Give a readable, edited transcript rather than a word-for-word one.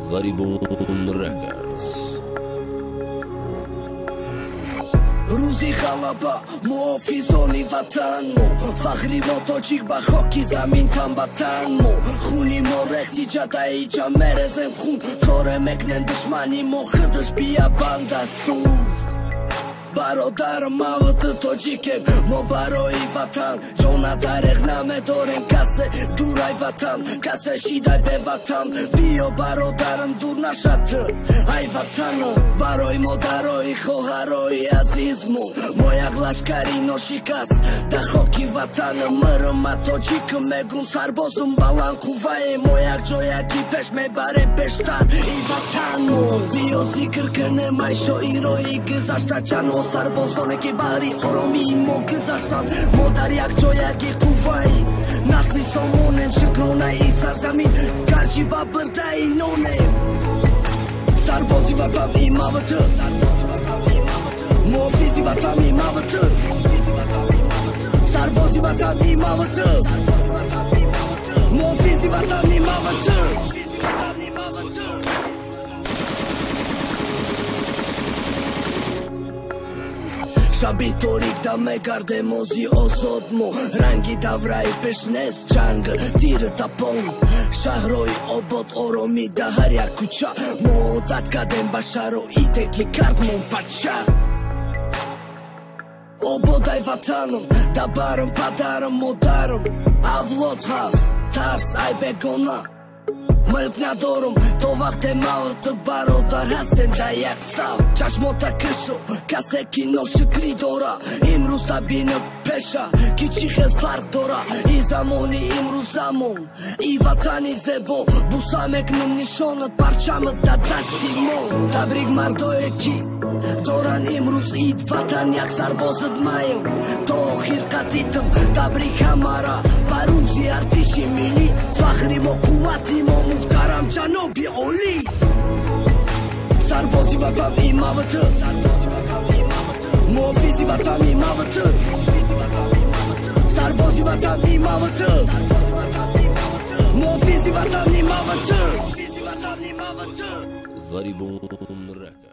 Gharibun Records. روزی خلابا مو فیزونی وطن مو فخری مو توجیک با خاکی زمین تن وطن مو خونی مو رختی جدایی جا مرزم خون کار مکنن دشمنی مو خدش بیا بندستون برادرم موت توجیکم ما برای وطن جونا درخ نمه دارم کسه دورای وطن کسه شیدای به وطن بیا برادرم دور نشد ای وطن برای مادرای خواهرای عزیزمون ما یک لشکری ناشکست در خاکی وطن مرم توجیکم مگم سربازم بلند قوه ما یک جایکی پیش میبریم بیشتر ای وطن بیا ذکر کنم ای شاعرایی گذشته چند سربازانه که بری آرامی ما گذاشتن ما در یک جایکی قوهی نسلی سامونن شکرانه ای سرزمین گرچی با برده ای نونه سربازی وطن ای موته محافظی وطن ای موته سربازی وطن ای موته محافظی وطن ای موته شبی توریک دمه کرده موزی آزاد مو رنگی دورای پیشنست جنگ تیر تپون شهرهای آباد آرامی ده هر یک کوچه ما عادت کردیم به شرایطی که کرد مون پچه آبادای وطنم دبرم پدرم مادرم اولاد هست ترس ای بگونه ملک ندارم تا وقت موت برادر هستن در یک صف چشماتا کشو کسی که ناشکری داره امروز تبین پیشه که چی خیل فرق داره ای زمانی امروز زمان ای وطنی زیبا بوسه میکنم نشانت پرچمت در دستی من تبریک مردایی که دارن امروز اید وطن یک سربازت مایم تا آخر قدیتم تبریک همه را بروزی ارتش ملی فخری ما قوتی ما محترم جنابی عالی سربازی وطن ای موته محافظی وطن ای موته سربازی وطن ای موته محافظی وطن ای موته Gharibun Records.